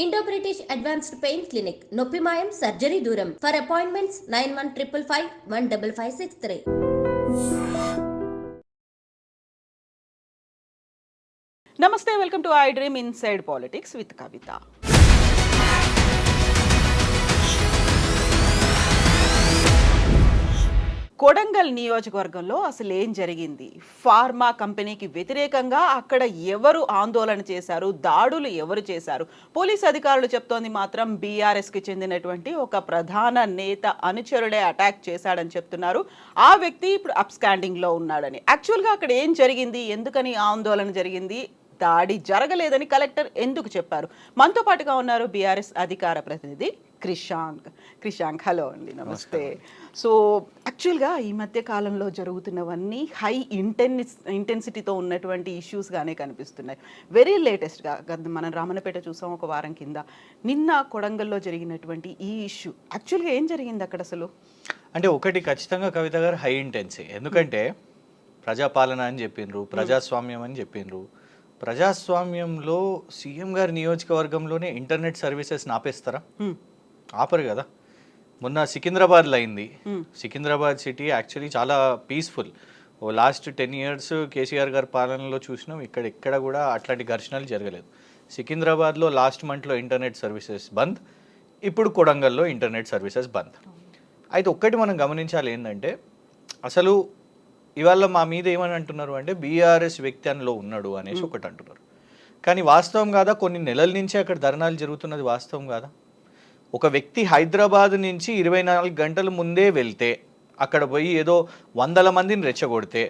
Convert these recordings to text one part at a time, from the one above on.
Indo British advanced pain clinic నొప్పి మాయం surgery దూరం ఫర్ అపాయింట్మెంట్స్ 9155515563. నమస్తే, welcome to I dream inside politics with Kavitha. Kodangal నియోజకవర్గంలో అసలు ఏం జరిగింది? ఫార్మా కంపెనీకి వ్యతిరేకంగా అక్కడ ఎవరు ఆందోళన చేశారు? దాడులు ఎవరు చేశారు? పోలీస్ అధికారులు చెప్తోంది మాత్రం బీఆర్ఎస్కి చెందినటువంటి ఒక ప్రధాన నేత అనుచరుడే అటాక్ చేశాడని చెప్తున్నారు. ఆ వ్యక్తి ఇప్పుడు అప్స్కాండింగ్లో ఉన్నాడని. యాక్చువల్గా అక్కడ ఏం జరిగింది? ఎందుకని ఆందోళన జరిగింది? దాడి జరగలేదని కలెక్టర్ ఎందుకు చెప్పారు? మనతో పాటుగా ఉన్నారు బీఆర్ఎస్ అధికార ప్రతినిధి క్రిషాంక్. హలో అండి, నమస్తే. సో యాక్చువల్గా ఈ మధ్య కాలంలో జరుగుతున్నవన్నీ హై ఇంటెన్సిటీతో ఉన్నటువంటి ఇష్యూస్గానే కనిపిస్తున్నాయి. వెరీ లేటెస్ట్గా మనం రామన్నపేట చూసాం ఒక వారం కింద. నిన్న కొడంగల్లో జరిగినటువంటి ఈ ఇష్యూ యాక్చువల్గా ఏం జరిగింది అక్కడ అసలు? అంటే ఒకటి ఖచ్చితంగా కవిత గారు హై ఇంటెన్సీ. ఎందుకంటే ప్రజాపాలన అని చెప్పిండ్రు, ప్రజాస్వామ్యం అని చెప్పిండ్రు. ప్రజాస్వామ్యంలో సీఎం గారి నియోజకవర్గంలోనే ఇంటర్నెట్ సర్వీసెస్ ఆపేస్తారా? ఆపరు కదా. మొన్న సికింద్రాబాద్లో అయింది. సికింద్రాబాద్ సిటీ యాక్చువల్లీ చాలా పీస్ఫుల్. లాస్ట్ 10 years కేసీఆర్ గారి పాలనలో చూసినాం, ఇక్కడ కూడా అట్లాంటి ఘర్షణలు జరగలేదు. సికింద్రాబాద్లో లాస్ట్ మంత్లో ఇంటర్నెట్ సర్వీసెస్ బంద్, ఇప్పుడు కొడంగల్లో ఇంటర్నెట్ సర్వీసెస్ బంద్. అయితే ఒక్కటి మనం గమనించాలి ఏంటంటే, అసలు ఇవాళ మా మీద ఏమని అంటున్నారు అంటే బీఆర్ఎస్ వ్యక్తి అందులో ఉన్నాడు అనేసి ఒకటి అంటున్నారు. కానీ వాస్తవం కాదా? కొన్ని నెలల నుంచి అక్కడ ధర్నాలు జరుగుతున్నది వాస్తవం కాదా? ఒక వ్యక్తి హైదరాబాద్ నుంచి 24 గంటల ముందే వెళ్తే అక్కడ పోయి ఏదో 100 మందిని రెచ్చగొడితే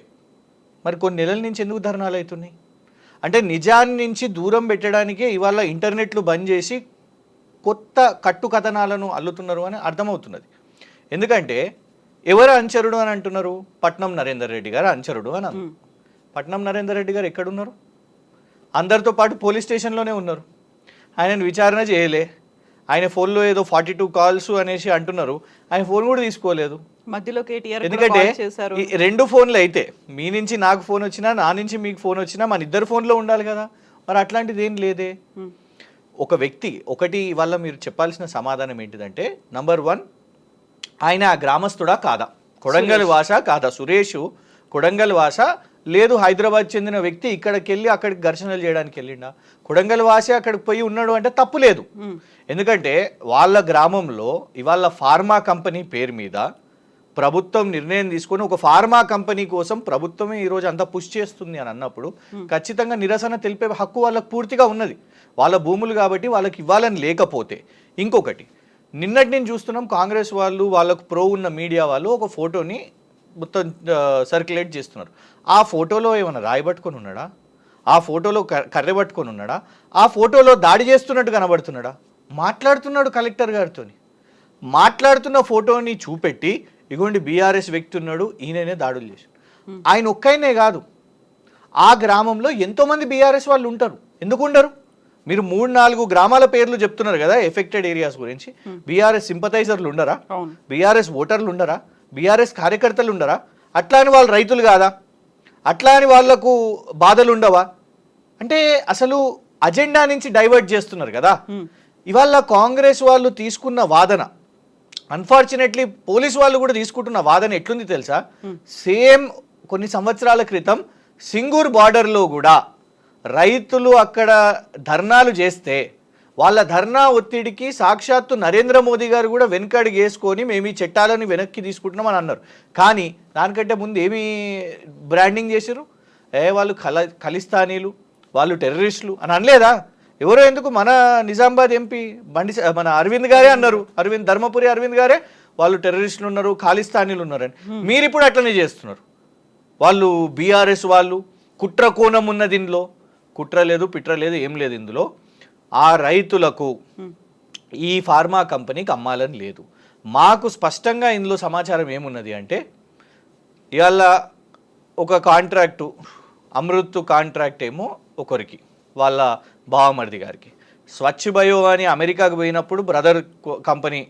మరి కొన్ని నెలల నుంచి ఎందుకు ధర్నాలు అవుతున్నాయి? అంటే నిజాన్ని నుంచి దూరం పెట్టడానికే ఇవాళ ఇంటర్నెట్లు బంద్ చేసి కొత్త కట్టుకథనాలను అల్లుతున్నారు అని అర్థమవుతున్నది. ఎందుకంటే ఎవరు అనుచరుడు అని అంటున్నారు? పట్నం నరేందర్ రెడ్డి గారు అనుచరుడు అని అన్నారు. పట్నం నరేందర్ రెడ్డి గారు ఎక్కడున్నారు? అందరితో పాటు పోలీస్ స్టేషన్లోనే ఉన్నారు. ఆయనను విచారణ చేయలే. ఆయన ఫోన్లో ఏదో 42 calls అనేసి అంటున్నారు. ఆయన ఫోన్ కూడా తీసుకోలేదు మధ్యలో కేటీఆర్. ఎందుకంటే 2 ఫోన్లు అయితే, మీ నుంచి నాకు ఫోన్ వచ్చినా, నా నుంచి మీకు ఫోన్ వచ్చినా మన ఇద్దరు ఫోన్లో ఉండాలి కదా. మరి అట్లాంటిది ఏం లేదే. ఒక వ్యక్తి ఒకటి ఇవాళ మీరు చెప్పాల్సిన సమాధానం ఏంటిదంటే, నంబర్ 1, ఆయన ఆ గ్రామస్తుడా కాదా? కొడంగల్ వాస కాదా? సురేష్ కొడంగల్ వాస లేదు, హైదరాబాద్ చెందిన వ్యక్తి ఇక్కడికి వెళ్ళి అక్కడికి ఘర్షణలు చేయడానికి వెళ్ళిండా? కొడంగల్ వాసే అక్కడికి పోయి ఉన్నాడు అంటే తప్పు లేదు. ఎందుకంటే వాళ్ళ గ్రామంలో ఇవాళ ఫార్మా కంపెనీ పేరు మీద ప్రభుత్వం నిర్ణయం తీసుకొని ఒక ఫార్మా కంపెనీ కోసం ప్రభుత్వమే ఈరోజు అంతా పుష్ చేస్తుంది అని అన్నప్పుడు ఖచ్చితంగా నిరసన తెలిపే హక్కు వాళ్ళకు పూర్తిగా ఉన్నది. వాళ్ళ భూములు కాబట్టి వాళ్ళకి ఇవ్వాలని లేకపోతే. ఇంకొకటి, నిన్నటి నేను చూస్తున్నాం కాంగ్రెస్ వాళ్ళు, వాళ్ళకు ప్రో ఉన్న మీడియా వాళ్ళు ఒక ఫోటోని మొత్తం సర్క్యులేట్ చేస్తున్నారు. ఆ ఫోటోలో ఏమైనా రాయి పట్టుకొని ఉన్నాడా? ఆ ఫోటోలో కర్రె పట్టుకొని ఉన్నాడా? ఆ ఫోటోలో దాడి చేస్తున్నట్టు కనబడుతున్నాడా? మాట్లాడుతున్నాడు కలెక్టర్ గారితో. మాట్లాడుతున్న ఫోటోని చూపెట్టి ఇగోండి బీఆర్ఎస్ వ్యక్తి ఉన్నాడు, ఈయననే దాడులు చేశాడు. ఆయన ఒక్కైనే కాదు, ఆ గ్రామంలో ఎంతోమంది బీఆర్ఎస్ వాళ్ళు ఉంటారు. ఎందుకు ఉండరు? మీరు 3-4 గ్రామాల పేర్లు చెప్తున్నారు కదా ఎఫెక్టెడ్ ఏరియాస్ గురించి. బీఆర్ఎస్ సింపథైజర్లు ఉండరా? బీఆర్ఎస్ ఓటర్లు ఉండరా? బీఆర్ఎస్ కార్యకర్తలు ఉండరా? అట్లా అని వాళ్ళు రైతులు కాదా? అట్లా అని వాళ్లకు బాధలు ఉండవా? అంటే అసలు అజెండా నుంచి డైవర్ట్ చేస్తున్నారు కదా. ఇవాళ కాంగ్రెస్ వాళ్ళు తీసుకున్న వాదన, అన్ఫార్చునేట్లీ పోలీస్ వాళ్ళు కూడా తీసుకుంటున్న వాదన ఎట్లుంది తెలుసా? సేమ్ కొన్ని సంవత్సరాల క్రితం సింగూర్ బార్డర్లో కూడా రైతులు అక్కడ ధర్నాలు చేస్తే వాళ్ళ ధర్నా ఒత్తిడికి సాక్షాత్తు నరేంద్ర మోదీ గారు కూడా వెనకడుగు వేసుకొని మేము ఈ చట్టాలను వెనక్కి తీసుకుంటున్నామని అన్నారు. కానీ దానికంటే ముందు ఏమి బ్రాండింగ్ చేశారు? వాళ్ళు ఖలిస్తానీలు, వాళ్ళు టెర్రరిస్టులు అని అనలేదా? ఎవరో ఎందుకు, మన నిజామాబాద్ ఎంపీ మన అరవింద్ గారే అన్నారు. ధర్మపురి అరవింద్ గారే వాళ్ళు టెర్రరిస్టులు ఉన్నారు, ఖాలిస్తానీలు ఉన్నారని. మీరు ఇప్పుడు అట్లనే చేస్తున్నారు. వాళ్ళు బీఆర్ఎస్ వాళ్ళు కుట్ర కోణం ఉన్న దీనిలో కుట్ర లేదు, పిట్ర లేదు, ఏం లేదు. ఇందులో ఆ రైతులకు ఈ ఫార్మా కంపెనీకి అమ్మాలని లేదు. మాకు స్పష్టంగా ఇందులో సమాచారం ఏమున్నది అంటే, ఇవాళ ఒక కాంట్రాక్టు అమృత్ కాంట్రాక్ట్ ఏమో ఒకరికి, వాళ్ళ బావమరిది గారికి. స్వచ్ఛ బయో అని అమెరికాకు పోయినప్పుడు బ్రదర్ కంపెనీ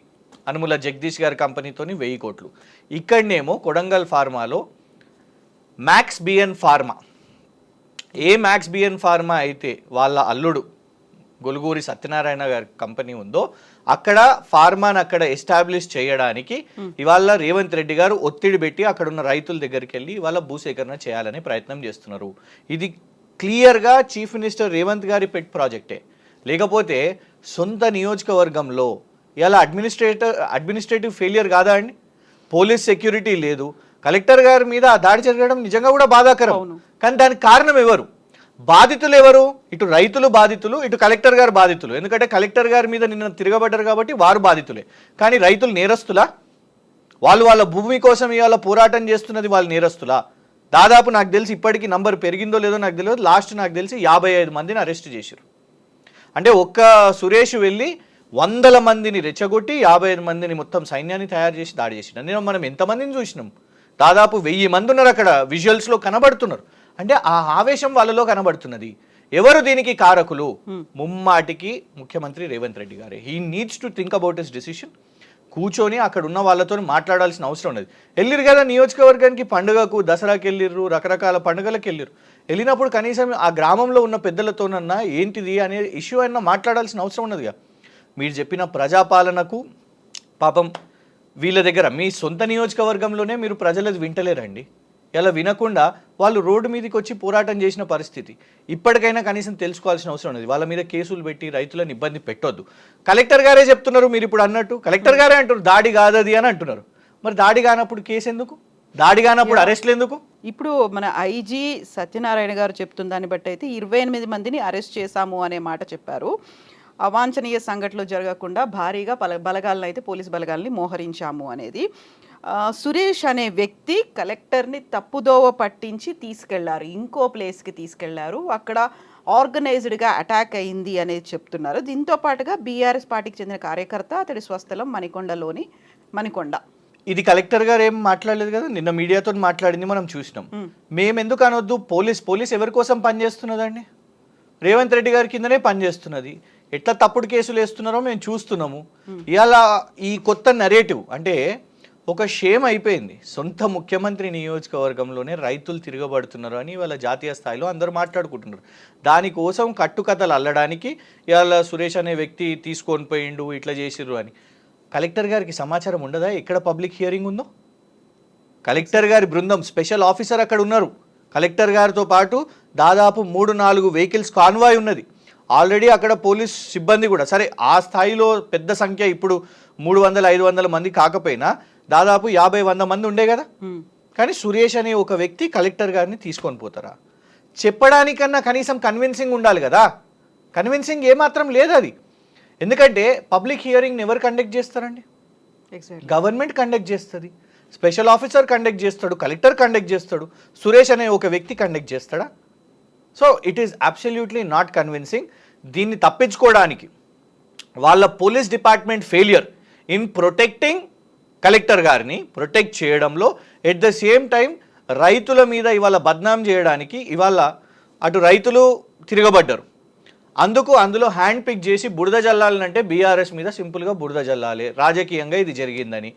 అనుముల జగదీష్ గారి కంపెనీతోని 1000 కోట్లు. ఇక్కడనేమో కొడంగల్ ఫార్మాలో మ్యాక్స్ బిఎన్ ఫార్మా, ఏ మ్యాక్స్ బిఎన్ ఫార్మా అయితే వాళ్ళ అల్లుడు గొలుగూరి సత్యనారాయణ గారి కంపెనీ ఉందో అక్కడ ఫార్మాని అక్కడ ఎస్టాబ్లిష్ చేయడానికి ఇవాళ రేవంత్ రెడ్డి గారు ఒత్తిడి పెట్టి అక్కడ ఉన్న రైతుల దగ్గరికి వెళ్ళి ఇవాళ భూసేకరణ చేయాలని ప్రయత్నం చేస్తున్నారు. ఇది క్లియర్గా చీఫ్ మినిస్టర్ రేవంత్ గారి పెట్ ప్రాజెక్టే. లేకపోతే సొంత నియోజకవర్గంలో ఇలా అడ్మినిస్ట్రేటివ్ ఫెయిలియర్ కాదా అండి? పోలీస్ సెక్యూరిటీ లేదు, కలెక్టర్ గారి మీద ఆ దాడి జరగడం నిజంగా కూడా బాధాకరం. కానీ దానికి కారణం ఎవరు? బాధితులు ఎవరు? ఇటు రైతులు బాధితులు, ఇటు కలెక్టర్ గారు బాధితులు. ఎందుకంటే కలెక్టర్ గారి మీద నిన్న తిరగబడ్డారు కాబట్టి వారు బాధితులే. కానీ రైతులు నేరస్తులా? వాళ్ళ భూమి కోసం ఇవాళ పోరాటం చేస్తున్నది వాళ్ళు నేరస్తులా? దాదాపు నాకు తెలిసి ఇప్పటికీ నంబర్ పెరిగిందో లేదో నాకు తెలియదు, లాస్ట్ నాకు తెలిసి 55 మందిని అరెస్ట్ చేశారు. అంటే ఒక్క సురేష్ వెళ్ళి 100 మందిని రెచ్చగొట్టి 55 మందిని మొత్తం సైన్యాన్ని తయారు చేసి దాడి చేసిన. నేను మనం ఎంతమందిని చూసినాం? దాదాపు 1000 మంది ఉన్నారు అక్కడ, విజువల్స్లో కనబడుతున్నారు. అంటే ఆ ఆవేశం వాళ్ళలో కనబడుతున్నది. ఎవరు దీనికి కారకులు? ముమ్మాటికి ముఖ్యమంత్రి రేవంత్ రెడ్డి గారే. He needs to think about his decision. కూర్చొని అక్కడ ఉన్న వాళ్ళతో మాట్లాడాల్సిన అవసరం ఉన్నది. వెళ్ళిరు కదా నియోజకవర్గానికి, పండుగకు, దసరాకి వెళ్ళిర్రు, రకరకాల పండుగలకు వెళ్ళిరు. వెళ్ళినప్పుడు కనీసం ఆ గ్రామంలో ఉన్న పెద్దలతోనన్నా ఏంటిది అనే ఇష్యూ అయినా మాట్లాడాల్సిన అవసరం ఉన్నదిగా. మీరు చెప్పిన ప్రజాపాలనకు పాపం వీళ్ళ దగ్గర మీ సొంత నియోజకవర్గంలోనే మీరు ప్రజలది వింటలేరండి. ఇలా వినకుండా వాళ్ళు రోడ్డు మీదకి వచ్చి పోరాటం చేసిన పరిస్థితి. ఇప్పటికైనా కనీసం తెలుసుకోవాల్సిన అవసరం ఉన్నది. వాళ్ళ మీద కేసులు పెట్టి రైతులను ఇబ్బంది పెట్టొద్దు. కలెక్టర్ గారే చెప్తున్నారు, మీరు ఇప్పుడు అన్నట్టు కలెక్టర్ గారే అంటున్నారు దాడి కాదది అని అంటున్నారు. మరి దాడి కానప్పుడు కేసు ఎందుకు? దాడి కానప్పుడు అరెస్ట్లు ఎందుకు? ఇప్పుడు మన ఐజీ సత్యనారాయణ గారు చెప్తున్న దాన్ని బట్టి అయితే 28 మందిని అరెస్ట్ చేశాము అనే మాట చెప్పారు. అవాంఛనీయ సంఘటనలు జరగకుండా భారీగా బలగాలను అయితే పోలీసు బలగాల్ని మోహరించాము అనేది. సురేష్ అనే వ్యక్తి కలెక్టర్ని తప్పుదోవ పట్టించి తీసుకెళ్లారు, ఇంకో ప్లేస్కి తీసుకెళ్లారు, అక్కడ ఆర్గనైజ్డ్గా అటాక్ అయింది అనేది చెప్తున్నారు. దీంతో పాటుగా బీఆర్ఎస్ పార్టీకి చెందిన కార్యకర్త అతడి స్వస్థలం మణికొండలోని మణికొండ. ఇది కలెక్టర్ గారు ఏం మాట్లాడలేదు కదా, నిన్న మీడియాతో మాట్లాడింది మనం చూసినాం. మేము ఎందుకు అనొద్దు? పోలీస్ ఎవరి కోసం పనిచేస్తున్నదండి? రేవంత్ రెడ్డి గారి కిందనే పనిచేస్తున్నది. ఎట్లా తప్పుడు కేసులు వేస్తున్నారో మేము చూస్తున్నాము. ఇవాళ ఈ కొత్త నెరేటివ్ అంటే ఒక షేమ్ అయిపోయింది. సొంత ముఖ్యమంత్రి నియోజకవర్గంలోనే రైతులు తిరగబడుతున్నారు అని ఇవాళ జాతీయ స్థాయిలో అందరూ మాట్లాడుకుంటున్నారు. దానికోసం కట్టుకథలు అల్లడానికి ఇవాళ సురేష్ అనే వ్యక్తి తీసుకొని పోయిండు, ఇట్లా చేసిర్రు అని. కలెక్టర్ గారికి సమాచారం ఉండదా ఎక్కడ పబ్లిక్ హియరింగ్ ఉందో? కలెక్టర్ గారి బృందం, స్పెషల్ ఆఫీసర్ అక్కడ ఉన్నారు. కలెక్టర్ గారితో పాటు దాదాపు 3-4 వెహికల్స్ కాన్వాయ్ ఉన్నది. ఆల్రెడీ అక్కడ పోలీస్ సిబ్బంది కూడా, సరే ఆ స్థాయిలో పెద్ద సంఖ్య ఇప్పుడు 300-500 మంది కాకపోయినా దాదాపు 50-100 మంది ఉండే కదా. కానీ సురేష్ అనే ఒక వ్యక్తి కలెక్టర్ గారిని తీసుకొని పోతారా? చెప్పడానికన్నా కనీసం కన్విన్సింగ్ ఉండాలి కదా. కన్విన్సింగ్ ఏమాత్రం లేదు అది. ఎందుకంటే పబ్లిక్ హియరింగ్ని ఎవరు కండక్ట్ చేస్తారండి? గవర్నమెంట్ కండక్ట్ చేస్తుంది, స్పెషల్ ఆఫీసర్ కండక్ట్ చేస్తాడు, కలెక్టర్ కండక్ట్ చేస్తాడు. సురేష్ అనే ఒక వ్యక్తి కండక్ట్ చేస్తాడా? So it is absolutely not convincing. దీన్ని తప్పించుకోవడానికి వాళ్ళ police department failure in protecting collector గారిని ప్రొటెక్ట్ చేయడంలో, ఎట్ ద సేమ్ టైం రైతుల మీద ఇవాళ బద్నాం చేయడానికి ఇవాళ అటు రైతులు తిరగబడ్డారు. అందులో హ్యాండ్ పిక్ చేసి బురద జల్లాలంటే బీఆర్ఎస్ మీద సింపుల్గా బురద జల్లాలి, రాజకీయంగా ఇది జరిగిందని.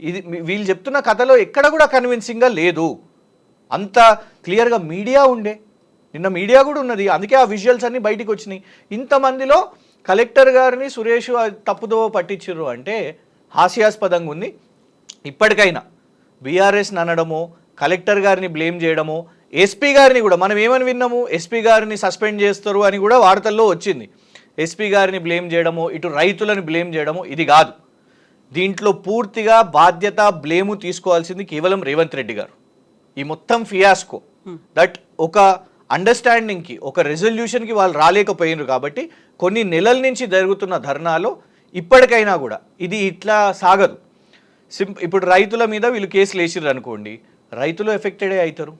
ఇది వీళ్ళు చెప్తున్న కథలో ఎక్కడ కూడా కన్విన్సింగ్గా లేదు. అంత క్లియర్గా మీడియా ఉండే, నిన్న మీడియా కూడా ఉన్నది, అందుకే ఆ విజువల్స్ అన్నీ బయటికి వచ్చినాయి. ఇంతమందిలో కలెక్టర్ గారిని సురేష్ తప్పుదో పట్టించారు అంటే హాస్యాస్పదంగా ఉంది. ఇప్పటికైనా బీఆర్ఎస్ని అనడమో, కలెక్టర్ గారిని బ్లేమ్ చేయడమో, ఎస్పీ గారిని కూడా మనం ఏమని విన్నాము, ఎస్పీ గారిని సస్పెండ్ చేస్తారు అని కూడా వార్తల్లో వచ్చింది. ఎస్పీ గారిని బ్లేమ్ చేయడమో, ఇటు రైతులను బ్లేమ్ చేయడమో ఇది కాదు. దీంట్లో పూర్తిగా బాధ్యత, బ్లేము తీసుకోవాల్సింది కేవలం రేవంత్ రెడ్డి గారు. ఈ మొత్తం ఫియాస్కో దట్ ఒక అండర్స్టాండింగ్కి, ఒక రెజల్యూషన్కి వాళ్ళు రాలేకపోయినారు. కాబట్టి కొన్ని నెలల నుంచి జరుగుతున్న ధర్నాలో ఇప్పటికైనా కూడా ఇది ఇట్లా సాగదు. ఇప్పుడు రైతుల మీద వీళ్ళు కేసులు వేసిర్రు అనుకోండి, రైతులు ఎఫెక్టెడే అవుతారు.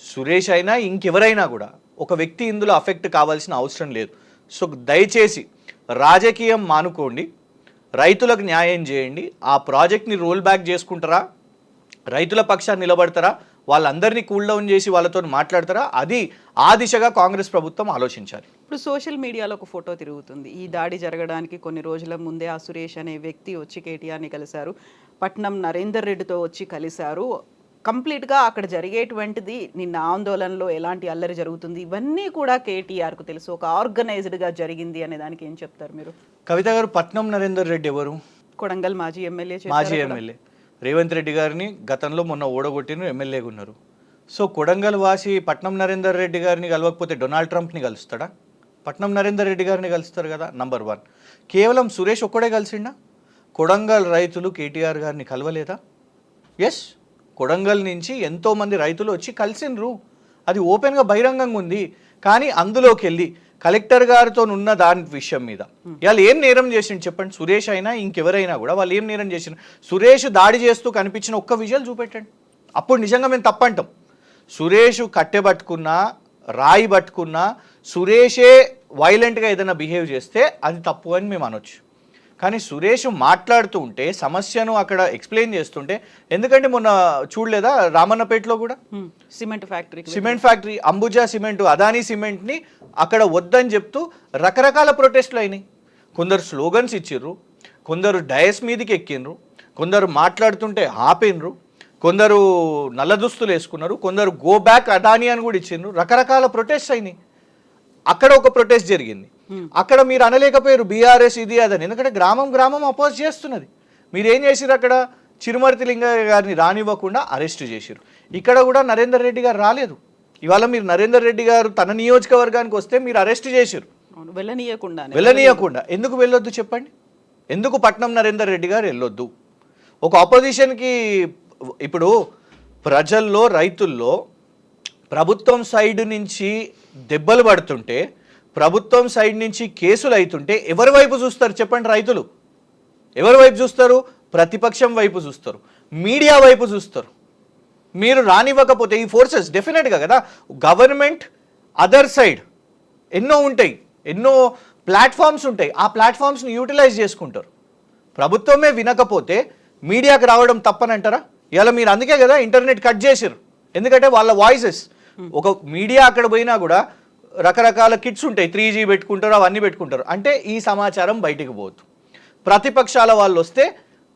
సురేష్ అయినా ఇంకెవరైనా కూడా ఒక వ్యక్తి ఇందులో అఫెక్ట్ కావాల్సిన అవసరం లేదు. సో దయచేసి రాజకీయం మానుకోండి, రైతులకు న్యాయం చేయండి. ఆ ప్రాజెక్ట్ని రోల్ బ్యాక్ చేసుకుంటారా, రైతుల పక్షాన్ని నిలబడతారా, వాళ్ళందరినీ కూల్ డౌన్ చేసి వాళ్ళతో మాట్లాడతారా, అది ఆ దిశగా కాంగ్రెస్ ప్రభుత్వం ఆలోచించాలి. ఇప్పుడు సోషల్ మీడియాలో ఒక ఫోటో తిరుగుతుంది. ఈ దాడి జరగడానికి కొన్ని రోజుల ముందే ఆ సురేష్ అనే వ్యక్తి వచ్చి కేటీఆర్ని కలిశారు, పట్నం నరేందర్ రెడ్డితో వచ్చి కలిశారు, కంప్లీట్గా అక్కడ జరిగేటువంటిది నిన్న ఆందోళనలో ఎలాంటి అల్లరి జరుగుతుంది ఇవన్నీ కూడా కేటీఆర్కు తెలుసు, ఒక ఆర్గనైజ్డ్గా జరిగింది అనే దానికి ఏం చెప్తారు మీరు? కవిత గారు, పట్నం నరేందర్ రెడ్డి ఎవరు? కొడంగల్ మాజీ ఎమ్మెల్యే. మాజీ ఎమ్మెల్యే. రేవంత్ రెడ్డి గారిని గతంలో మొన్న ఓడగొట్టిన ఎమ్మెల్యేగా ఉన్నారు. సో కొడంగల్ వాసి పట్నం నరేందర్ రెడ్డి గారిని కలవకపోతే డొనాల్డ్ ట్రంప్ని కలుస్తాడా? పట్నం నరేందర్ రెడ్డి గారిని కలుస్తారు కదా. నంబర్ 1. కేవలం సురేష్ ఒక్కడే కలిసిండా? కొడంగల్ రైతులు కేటీఆర్ గారిని కలవలేదా? ఎస్, కొడంగల్ నుంచి ఎంతోమంది రైతులు వచ్చి కలిసిండ్రు. అది ఓపెన్గా బహిరంగంగా ఉంది. కానీ అందులోకి వెళ్ళి కలెక్టర్ గారితో ఉన్న దాని విషయం మీద వాళ్ళు ఏం నేరం చేసిండు చెప్పండి. సురేష్ అయినా ఇంకెవరైనా కూడా వాళ్ళు ఏం నేరం చేసిండు? సురేష్ దాడి చేస్తూ కనిపించిన ఒక్క విజువల్ చూపెట్టండి, అప్పుడు నిజంగా మేము తప్పంటాం. సురేష్ కట్టె పట్టుకున్నా, రాయి పట్టుకున్నా, సురేషే వైలెంట్గా ఏదైనా బిహేవ్ చేస్తే అది తప్పు అని మేము అనొచ్చు. కానీ సురేష్ మాట్లాడుతూ ఉంటే, సమస్యను అక్కడ ఎక్స్ప్లెయిన్ చేస్తుంటే, ఎందుకంటే మొన్న చూడలేదా రామన్నపేటలో కూడా cement factory Ambuja cement, Adani సిమెంట్ని అక్కడ వద్దని చెప్తూ రకరకాల ప్రొటెస్ట్లు అయినాయి. కొందరు స్లోగన్స్ ఇచ్చిర్రు, కొందరు డయస్ మీదకి ఎక్కిండ్రు, కొందరు మాట్లాడుతుంటే ఆపినరు, కొందరు నల్ల దుస్తులు వేసుకున్నారు, కొందరు గో బ్యాక్ అదానీ అని కూడా ఇచ్చిండ్రు. రకరకాల ప్రొటెస్ట్ అయినాయి. అక్కడ ఒక ప్రొటెస్ట్ జరిగింది. అక్కడ మీరు అనలేకపోయారు బీఆర్ఎస్ ఇది అదని, ఎందుకంటే గ్రామం గ్రామం అపోజ్ చేస్తున్నది. మీరేం చేసిరు? అక్కడ చిరుమర్తి లింగయ్య గారిని రానివ్వకుండా అరెస్ట్ చేసిరు. ఇక్కడ కూడా నరేందర్ రెడ్డి గారు రాలేదు. ఇవాళ మీరు నరేందర్ రెడ్డి గారు తన నియోజకవర్గానికి వస్తే మీరు అరెస్ట్ చేసిరు, వెళ్ళనీయకుండా. ఎందుకు వెళ్ళొద్దు చెప్పండి? ఎందుకు పట్నం నరేందర్ రెడ్డి గారు వెళ్ళొద్దు? ఒక ఆపోజిషన్కి ఇప్పుడు ప్రజల్లో, రైతుల్లో ప్రభుత్వం సైడ్ నుంచి దెబ్బలు పడుతుంటే, ప్రభుత్వం సైడ్ నుంచి కేసులు అవుతుంటే ఎవరి వైపు చూస్తారు చెప్పండి? రైతులు ఎవరి వైపు చూస్తారు? ప్రతిపక్షం వైపు చూస్తారు, మీడియా వైపు చూస్తారు. మీరు రానివ్వకపోతే ఈ ఫోర్సెస్ డెఫినెట్గా కదా, గవర్నమెంట్ అదర్ సైడ్ ఎన్నో ఉంటాయి, ఎన్నో ప్లాట్ఫామ్స్ ఉంటాయి, ఆ ప్లాట్ఫామ్స్ని యూటిలైజ్ చేసుకుంటారు. ప్రభుత్వమే వినకపోతే మీడియాకి రావడం తప్పనంటారా? ఇలా మీరు అందుకే కదా ఇంటర్నెట్ కట్ చేసారు, ఎందుకంటే వాళ్ళ వాయిసెస్. ఒక మీడియా అక్కడ పోయినా కూడా రకరకాల కిట్స్ ఉంటాయి, 3G పెట్టుకుంటారు, అవన్నీ పెట్టుకుంటారు. అంటే ఈ సమాచారం బయటికి పోవద్దు. ప్రతిపక్షాల వాళ్ళు వస్తే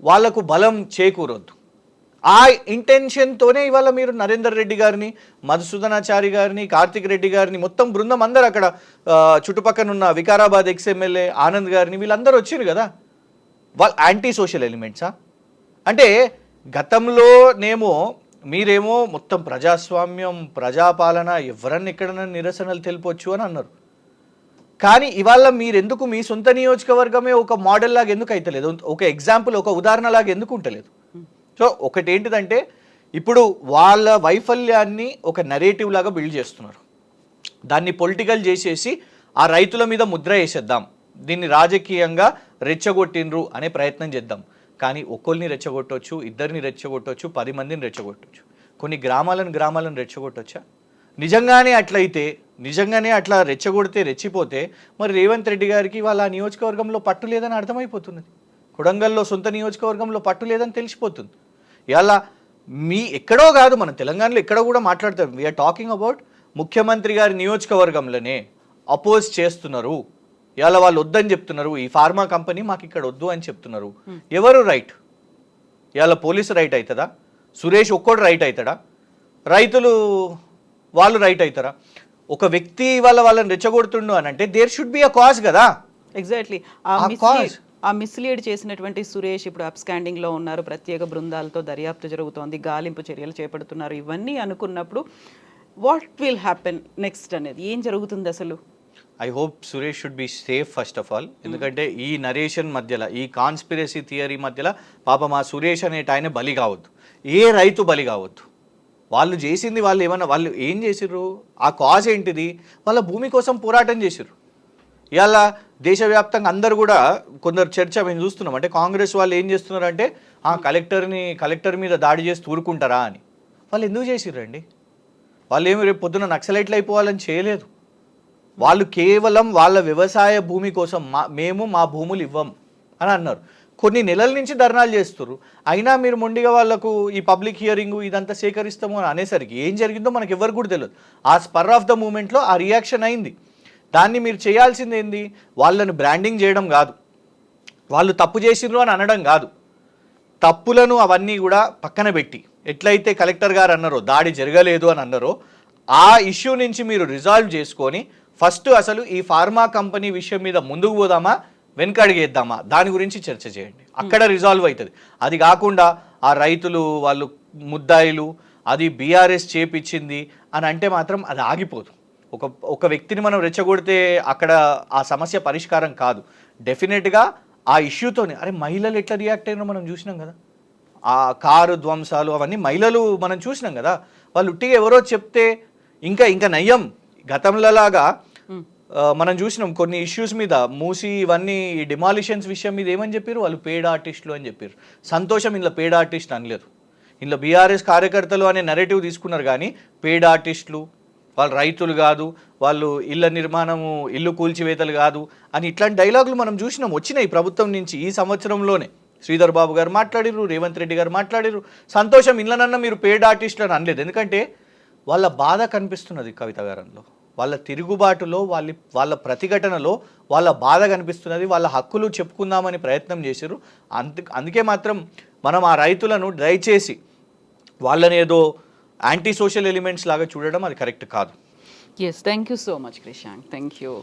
వాళ్లకు బలం చేకూరొద్దు. ఆ ఇంటెన్షన్తోనే ఇవాళ మీరు నరేందర్ రెడ్డి గారిని, మధుసూదనాచారి గారిని, కార్తిక్ రెడ్డి గారిని, మొత్తం బృందం అందరు అక్కడ చుట్టుపక్కన ఉన్న వికారాబాద్ ఎక్స్ఎమ్మెల్యే ఆనంద్ గారిని, వీళ్ళందరూ వచ్చారు కదా. వాళ్ళు యాంటీ సోషల్ ఎలిమెంట్సా? అంటే గతంలోనేమో మీరేమో మొత్తం ప్రజాస్వామ్యం, ప్రజాపాలన, ఎవరన్నా ఎక్కడన్నా నిరసనలు తెలిపొచ్చు అని అన్నారు. కానీ ఇవాళ మీరెందుకు మీ సొంత నియోజకవర్గమే ఒక మోడల్ లాగా ఎందుకు అయితలేదు? ఒక ఎగ్జాంపుల్, ఒక ఉదాహరణలాగా ఎందుకు ఉంటలేదు? సో ఒకటి ఏంటిదంటే, ఇప్పుడు వాళ్ళ వైఫల్యాన్ని ఒక నెరేటివ్ లాగా బిల్డ్ చేస్తున్నారు. దాన్ని పొలిటికల్ చేసేసి ఆ రైతుల మీద ముద్ర వేసేద్దాం, దీన్ని రాజకీయంగా రెచ్చగొట్టిండ్రు అనే ప్రయత్నం చేద్దాం. కానీ ఒక్కరిని రెచ్చగొట్టవచ్చు, ఇద్దరిని రెచ్చగొట్టవచ్చు, 10 మందిని రెచ్చగొట్టవచ్చు. కొన్ని గ్రామాలను రెచ్చగొట్టవచ్చా? నిజంగానే అట్లయితే, నిజంగానే అట్లా రెచ్చగొడితే, రెచ్చిపోతే మరి రేవంత్ రెడ్డి గారికి వాళ్ళ నియోజకవర్గంలో పట్టు లేదని అర్థమైపోతున్నది. కొడంగల్లో సొంత నియోజకవర్గంలో పట్టు లేదని తెలిసిపోతుంది. ఇలా మీ ఎక్కడో కాదు, మన తెలంగాణలో ఎక్కడో కూడా మాట్లాడతాం. వీఆర్ టాకింగ్ అబౌట్ ముఖ్యమంత్రి గారి నియోజకవర్గంలోనే అపోజ్ చేస్తున్నారు. ఇవాళ వాళ్ళు వద్దని చెప్తున్నారు, ఈ ఫార్మా కంపెనీ మాకు ఇక్కడ వద్దు అని చెప్తున్నారు. ఎవరు రైట్? ఇవాళ పోలీసు రైట్ అవుతుందా? సురేష్ ఒక్కడు రైట్ అవుతాడా? రైతులు వాళ్ళు రైట్ అవుతారా? ఒక వ్యక్తి వాళ్ళని రెచ్చగొడుతుండు అని అంటే there should be a cause కదా. ఎగ్జాక్ట్లీ. ఆ మిస్లీడ్ చేసినటువంటి సురేష్ ఇప్పుడు అప్స్కాండింగ్ లో ఉన్నారు, ప్రత్యేక బృందాలతో దర్యాప్తు జరుగుతోంది, గాలింపు చర్యలు చేపడుతున్నారు. ఇవన్నీ అనుకున్నప్పుడు వాట్ విల్ హ్యాపెన్ నెక్స్ట్ అనేది ఏం జరుగుతుంది అసలు? I hope Suresh should be safe first of all. ఎందుకంటే ఈ నరేషన్ మధ్యలో, ఈ కాన్స్పిరసీ థియరీ మధ్యలో పాపం ఆ సురేష్ అనేట ఆయన బలి కావద్దు, ఏ రైతు బలి కావద్దు. వాళ్ళు చేసింది, వాళ్ళు ఏం చేసిర్రు? ఆ కాజ్ ఏంటిది? వాళ్ళ భూమి కోసం పోరాటం చేసిర్రు. ఇవాళ దేశవ్యాప్తంగా అందరు కూడా కొందరు చర్చ మేము చూస్తున్నాం. అంటే కాంగ్రెస్ వాళ్ళు ఏం చేస్తున్నారు అంటే, కలెక్టర్ మీద దాడి చేసి ఊరుకుంటారా అని. వాళ్ళు ఎందుకు చేసిర్రండి? వాళ్ళు ఏమి రేపు పొద్దున నక్సలైట్లు అయిపోవాలని చేయలేదు. వాళ్ళు కేవలం వాళ్ళ వ్యవసాయ భూమి కోసం మేము మా భూములు ఇవ్వం అని అన్నారు. కొన్ని నెలల నుంచి ధర్నాలు చేస్తున్నారు. అయినా మీరు మొండిగా వాళ్ళకు ఈ పబ్లిక్ హియరింగ్ ఇదంతా సేకరిస్తాము అని అనేసరికి ఏం జరిగిందో మనకు ఎవరు కూడా తెలియదు. ఆ స్పర్ ఆఫ్ ద మూమెంట్లో ఆ రియాక్షన్ అయింది. దాన్ని మీరు చేయాల్సింది ఏంది? వాళ్ళను బ్రాండింగ్ చేయడం కాదు, వాళ్ళు తప్పు చేసిండ్రు అని అనడం కాదు, తప్పులను అవన్నీ కూడా పక్కన పెట్టి ఎట్లయితే కలెక్టర్ గారు అన్నారో దాడి జరగలేదు అని అన్నారో ఆ ఇష్యూ నుంచి మీరు రిజాల్వ్ చేసుకొని ఫస్ట్ అసలు ఈ ఫార్మా కంపెనీ విషయం మీద ముందుకు పోదామా వెనకడిగేద్దామా దాని గురించి చర్చ చేయండి, అక్కడ రిజాల్వ్ అవుతుంది. అది కాకుండా ఆ రైతులు వాళ్ళు ముద్దాయిలు అది బీఆర్ఎస్ చేపించింది అని అంటే మాత్రం అది ఆగిపోదు. ఒక వ్యక్తిని మనం రెచ్చగొడితే అక్కడ ఆ సమస్య పరిష్కారం కాదు. డెఫినెట్గా ఆ ఇష్యూతోనే అరే మహిళలు ఎట్లా రియాక్ట్ అయినారో మనం చూసినాం కదా, ఆ కారు ధ్వంసాలు అవన్నీ మహిళలు మనం చూసినాం కదా. వాళ్ళు ఉట్టిగా ఎవరో చెప్తే ఇంకా నయ్యం. గతంలోలాగా మనం చూసినాం కొన్ని ఇష్యూస్ మీద మూసి ఇవన్నీ డిమాలిషన్స్ విషయం మీద ఏమని చెప్పారు, వాళ్ళు పెయిడ్ ఆర్టిస్టులు అని చెప్పారు. సంతోషం ఇందులో పెయిడ్ ఆర్టిస్ట్ అనలేదు, ఇందులో బీఆర్ఎస్ కార్యకర్తలు అనే నెరేటివ్ తీసుకున్నారు. కానీ పెయిడ్ ఆర్టిస్టులు వాళ్ళు రైతులు కాదు, వాళ్ళు ఇళ్ళ నిర్మాణము ఇల్లు కూల్చివేతలు కాదు అని ఇట్లాంటి డైలాగులు మనం చూసినాం, వచ్చినాయి ప్రభుత్వం నుంచి ఈ సంవత్సరంలోనే. శ్రీధర్ బాబు గారు మాట్లాడిర్రు, రేవంత్ రెడ్డి గారు మాట్లాడిర్రు. సంతోషం ఇళ్ళనన్నా మీరు పెయిడ్ ఆర్టిస్టులు అని అనలేదు, ఎందుకంటే వాళ్ళ బాధ కనిపిస్తున్నది కవిత గారంలో, వాళ్ళ తిరుగుబాటులో వాళ్ళ ప్రతిఘటనలో వాళ్ళ బాధ కనిపిస్తున్నది, వాళ్ళ హక్కులు చెప్పుకుందామని ప్రయత్నం చేశారు. అందుకే మాత్రం మనం ఆ రైతులను దయచేసి వాళ్ళని ఏదో యాంటీ సోషల్ ఎలిమెంట్స్ లాగా చూడడం అది కరెక్ట్ కాదు. Yes, thank you so much Krishank, thank you.